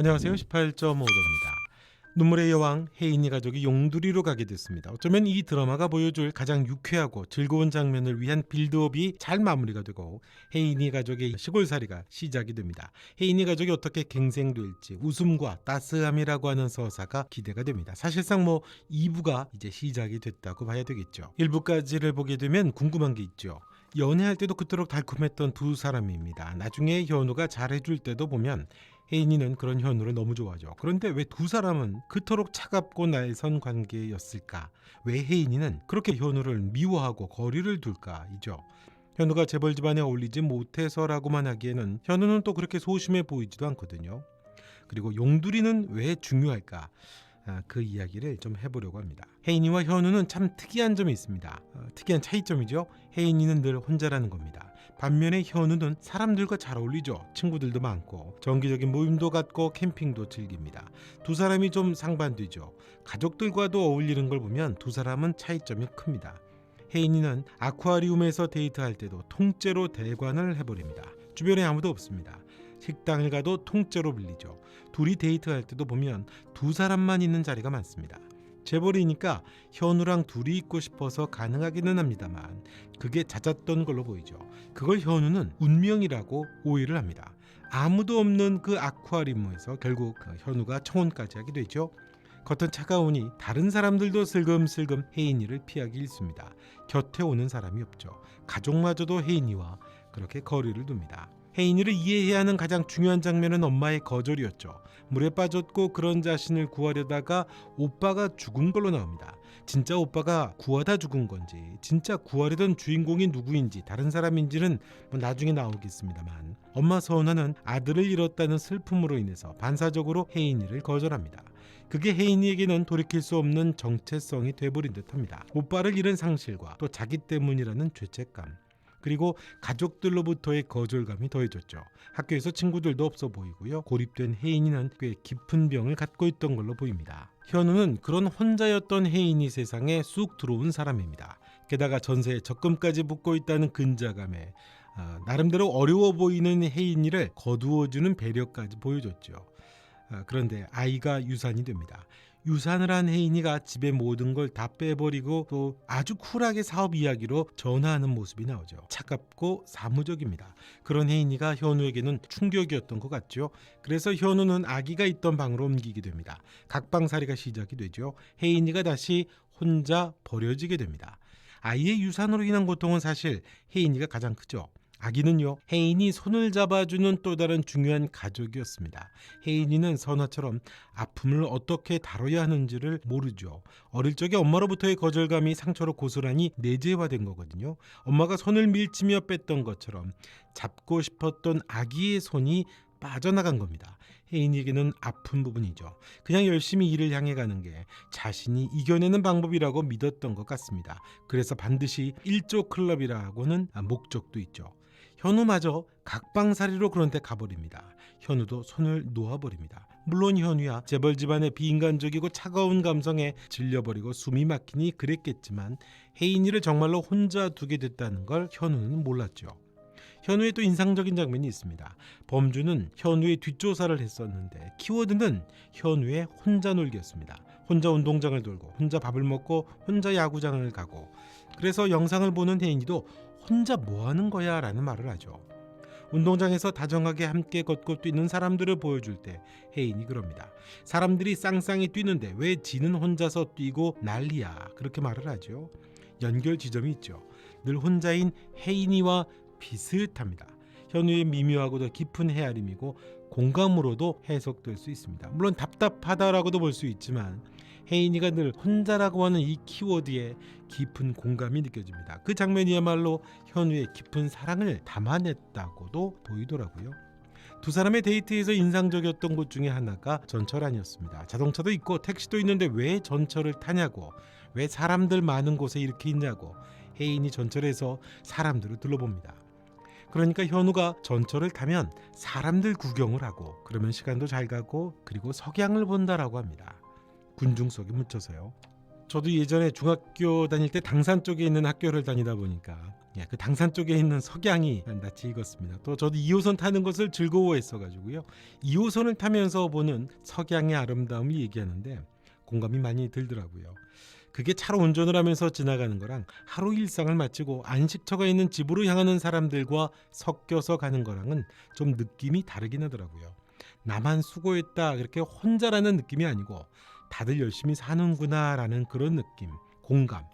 안녕하세요. 18.5도입니다. 눈물의 여왕 혜인이 가족이 용두리로 가게 됐습니다. 어쩌면 이 드라마가 보여줄 가장 유쾌하고 즐거운 장면을 위한 빌드업이 잘 마무리가 되고 혜인이 가족의 시골살이가 시작이 됩니다. 혜인이 가족이 어떻게 갱생될지 웃음과 따스함이라고 하는 서사가 기대가 됩니다. 사실상 2부가 이제 시작이 됐다고 봐야 되겠죠. 1부까지를 보게 되면 궁금한 게 있죠. 연애할 때도 그토록 달콤했던 두 사람입니다. 나중에 현우가 잘해줄 때도 보면 혜인이는 그런 현우를 너무 좋아하죠. 그런데 왜 두 사람은 그토록 차갑고 날선 관계였을까? 왜 혜인이는 그렇게 현우를 미워하고 거리를 둘까?이죠. 현우가 재벌 집안에 어울리지 못해서라고만 하기에는 현우는 또 그렇게 소심해 보이지도 않거든요. 그리고 용두리는 왜 중요할까? 그 이야기를 좀 해보려고 합니다. 혜인이와 현우는 참 특이한 점이 있습니다. 특이한 차이점이죠. 혜인이는 늘 혼자라는 겁니다. 반면에 현우는 사람들과 잘 어울리죠. 친구들도 많고 정기적인 모임도 갖고 캠핑도 즐깁니다. 두 사람이 좀 상반되죠. 가족들과도 어울리는 걸 보면 두 사람은 차이점이 큽니다. 혜인이는 아쿠아리움에서 데이트할 때도 통째로 대관을 해버립니다. 주변에 아무도 없습니다. 식당을 가도 통째로 빌리죠. 둘이 데이트할 때도 보면 두 사람만 있는 자리가 많습니다. 재벌이니까 현우랑 둘이 있고 싶어서 가능하기는 합니다만 그게 잦았던 걸로 보이죠. 그걸 현우는 운명이라고 오해를 합니다. 아무도 없는 그 아쿠아리움에서 결국 현우가 청혼까지 하게 되죠. 겉은 차가우니 다른 사람들도 슬금슬금 혜인이를 피하기 일쑤입니다. 곁에 오는 사람이 없죠. 가족마저도 혜인이와 그렇게 거리를 둡니다. 혜인이를 이해해야 하는 가장 중요한 장면은 엄마의 거절이었죠. 물에 빠졌고 그런 자신을 구하려다가 오빠가 죽은 걸로 나옵니다. 진짜 오빠가 구하다 죽은 건지 진짜 구하려던 주인공이 누구인지 다른 사람인지는 나중에 나오겠습니다만 엄마 서은아는 아들을 잃었다는 슬픔으로 인해서 반사적으로 혜인이를 거절합니다. 그게 혜인이에게는 돌이킬 수 없는 정체성이 돼버린 듯합니다. 오빠를 잃은 상실과 또 자기 때문이라는 죄책감 그리고 가족들로부터의 거절감이 더해졌죠. 학교에서 친구들도 없어 보이고요. 고립된 혜인이는 꽤 깊은 병을 갖고 있던 걸로 보입니다. 현우는 그런 혼자였던 혜인이 세상에 쑥 들어온 사람입니다. 게다가 전세에 적금까지 붙고 있다는 근자감에 나름대로 어려워 보이는 혜인이를 거두어주는 배려까지 보여줬죠. 그런데 아이가 유산이 됩니다. 유산을 한 혜인이가 집의 모든 걸 다 빼버리고 또 아주 쿨하게 사업 이야기로 전화하는 모습이 나오죠. 차갑고 사무적입니다. 그런 혜인이가 현우에게는 충격이었던 것 같죠. 그래서 현우는 아기가 있던 방으로 옮기게 됩니다. 각방살이가 시작이 되죠. 혜인이가 다시 혼자 버려지게 됩니다. 아이의 유산으로 인한 고통은 사실 혜인이가 가장 크죠. 아기는요, 혜인이 손을 잡아주는 또 다른 중요한 가족이었습니다. 혜인이는 선화처럼 아픔을 어떻게 다뤄야 하는지를 모르죠. 어릴 적에 엄마로부터의 거절감이 상처로 고스란히 내재화된 거거든요. 엄마가 손을 밀치며 뺐던 것처럼 잡고 싶었던 아기의 손이 빠져나간 겁니다. 혜인이에게는 아픈 부분이죠. 그냥 열심히 일을 향해 가는 게 자신이 이겨내는 방법이라고 믿었던 것 같습니다. 그래서 반드시 일조 클럽이라고는 목적도 있죠. 현우마저 각방살이로 그런 데 가버립니다. 현우도 손을 놓아버립니다. 물론 현우야 재벌 집안의 비인간적이고 차가운 감성에 질려버리고 숨이 막히니 그랬겠지만 혜인이를 정말로 혼자 두게 됐다는 걸 현우는 몰랐죠. 현우의 또 인상적인 장면이 있습니다. 범주는 현우의 뒷조사를 했었는데 키워드는 현우의 혼자 놀기였습니다. 혼자 운동장을 돌고 혼자 밥을 먹고 혼자 야구장을 가고 그래서 영상을 보는 혜인이도 혼자 뭐하는 거야 라는 말을 하죠. 운동장에서 다정하게 함께 걷고 뛰는 사람들을 보여줄 때 혜인이 그럽니다. 사람들이 쌍쌍이 뛰는데 왜 지는 혼자서 뛰고 난리야 그렇게 말을 하죠. 연결 지점이 있죠. 늘 혼자인 혜인이와 비슷합니다. 현우의 미묘하고도 깊은 헤아림이고 공감으로도 해석될 수 있습니다. 물론 답답하다라고도 볼 수 있지만 혜인이가 늘 혼자라고 하는 이 키워드에 깊은 공감이 느껴집니다. 그 장면이야말로 현우의 깊은 사랑을 담아냈다고도 보이더라고요. 두 사람의 데이트에서 인상적이었던 곳 중에 하나가 전철 안이었습니다. 자동차도 있고 택시도 있는데 왜 전철을 타냐고, 왜 사람들 많은 곳에 이렇게 있냐고 혜인이 전철에서 사람들을 둘러봅니다. 그러니까 현우가 전철을 타면 사람들 구경을 하고 그러면 시간도 잘 가고 그리고 석양을 본다라고 합니다. 군중 속에 묻혀서요. 저도 예전에 중학교 다닐 때 당산 쪽에 있는 학교를 다니다 보니까 그 당산 쪽에 있는 석양이 낯이 익었습니다. 또 저도 2호선 타는 것을 즐거워했어 가지고요. 2호선을 타면서 보는 석양의 아름다움을 얘기하는데 공감이 많이 들더라고요. 그게 차로 운전을 하면서 지나가는 거랑 하루 일상을 마치고 안식처가 있는 집으로 향하는 사람들과 섞여서 가는 거랑은 좀 느낌이 다르긴 하더라고요. 나만 수고했다 그렇게 혼자라는 느낌이 아니고 다들 열심히 사는구나 라는 그런 느낌, 공감.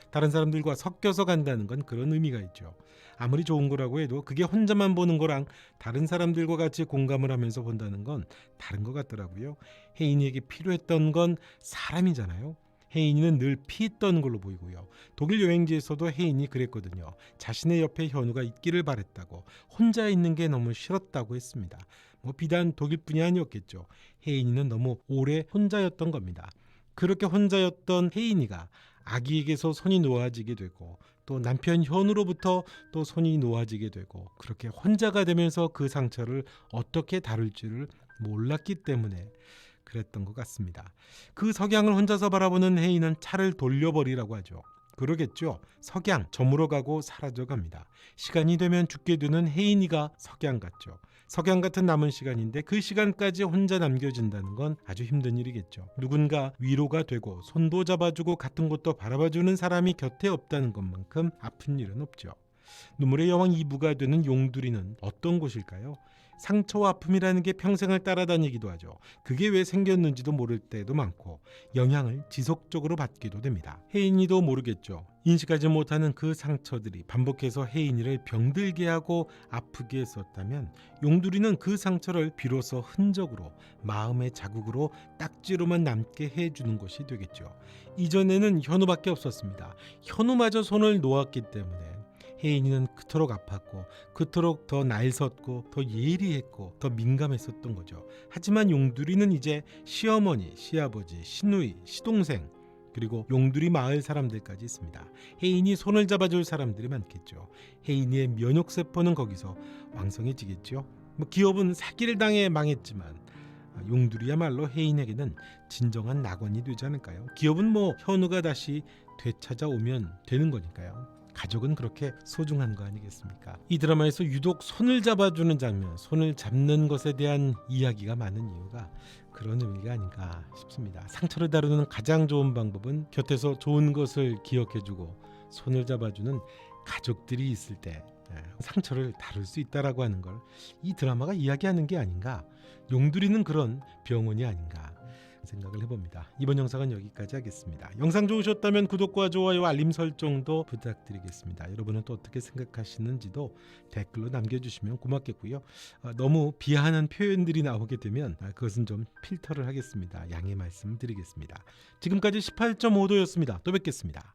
다른 사람들과 섞여서 간다는 건 그런 의미가 있죠. 아무리 좋은 거라고 해도 그게 혼자만 보는 거랑 다른 사람들과 같이 공감을 하면서 본다는 건 다른 것 같더라고요. 혜인이에게 필요했던 건 사람이잖아요. 혜인이는 늘 피했던 걸로 보이고요. 독일 여행지에서도 혜인이 그랬거든요. 자신의 옆에 현우가 있기를 바랬다고, 혼자 있는 게 너무 싫었다고 했습니다. 비단 독일뿐이 아니었겠죠. 혜인이는 너무 오래 혼자였던 겁니다. 그렇게 혼자였던 혜인이가 아기에게서 손이 놓아지게 되고 또 남편 현우로부터 또 손이 놓아지게 되고 그렇게 혼자가 되면서 그 상처를 어떻게 다룰지를 몰랐기 때문에 그랬던 것 같습니다. 그 석양을 혼자서 바라보는 혜인은 차를 돌려버리라고 하죠. 그러겠죠. 석양 저물어 가고 사라져 갑니다. 시간이 되면 죽게 되는 혜인이가 석양 같죠. 석양 같은 남은 시간인데 그 시간까지 혼자 남겨진다는 건 아주 힘든 일이겠죠. 누군가 위로가 되고 손도 잡아주고 같은 곳도 바라봐주는 사람이 곁에 없다는 것만큼 아픈 일은 없죠. 눈물의 여왕 2부가 되는 용두리는 어떤 곳일까요? 상처와 아픔이라는 게 평생을 따라다니기도 하죠. 그게 왜 생겼는지도 모를 때도 많고 영향을 지속적으로 받기도 됩니다. 혜인이도 모르겠죠. 인식하지 못하는 그 상처들이 반복해서 혜인이를 병들게 하고 아프게 했었다면 용두리는 그 상처를 비로소 흔적으로, 마음의 자국으로, 딱지로만 남게 해주는 것이 되겠죠. 이전에는 현우밖에 없었습니다. 현우마저 손을 놓았기 때문에 혜인이는 그토록 아팠고 그토록 더 날섰고 더 예리했고 더 민감했었던 거죠. 하지만 용두리는 이제 시어머니, 시아버지, 시누이, 시동생 그리고 용두리 마을 사람들까지 있습니다. 혜인이 손을 잡아줄 사람들이 많겠죠. 혜인이의 면역세포는 거기서 왕성해지겠죠. 기업은 사기를 당해 망했지만 용두리야말로 혜인에게는 진정한 낙원이 되지 않을까요? 기업은 현우가 다시 되찾아오면 되는 거니까요. 가족은 그렇게 소중한 거 아니겠습니까? 이 드라마에서 유독 손을 잡아주는 장면, 손을 잡는 것에 대한 이야기가 많은 이유가 그런 의미가 아닌가 싶습니다. 상처를 다루는 가장 좋은 방법은 곁에서 좋은 것을 기억해주고 손을 잡아주는 가족들이 있을 때 상처를 다룰 수 있다라고 하는 걸 이 드라마가 이야기하는 게 아닌가. 용두리는 그런 병원이 아닌가 생각을 해봅니다. 이번 영상은 여기까지 하겠습니다. 영상 좋으셨다면 구독과 좋아요, 알림 설정도 부탁드리겠습니다. 여러분은 또 어떻게 생각하시는지도 댓글로 남겨주시면 고맙겠고요. 너무 비하하는 표현들이 나오게 되면 그것은 좀 필터를 하겠습니다. 양해 말씀드리겠습니다. 지금까지 18.5도였습니다. 또 뵙겠습니다.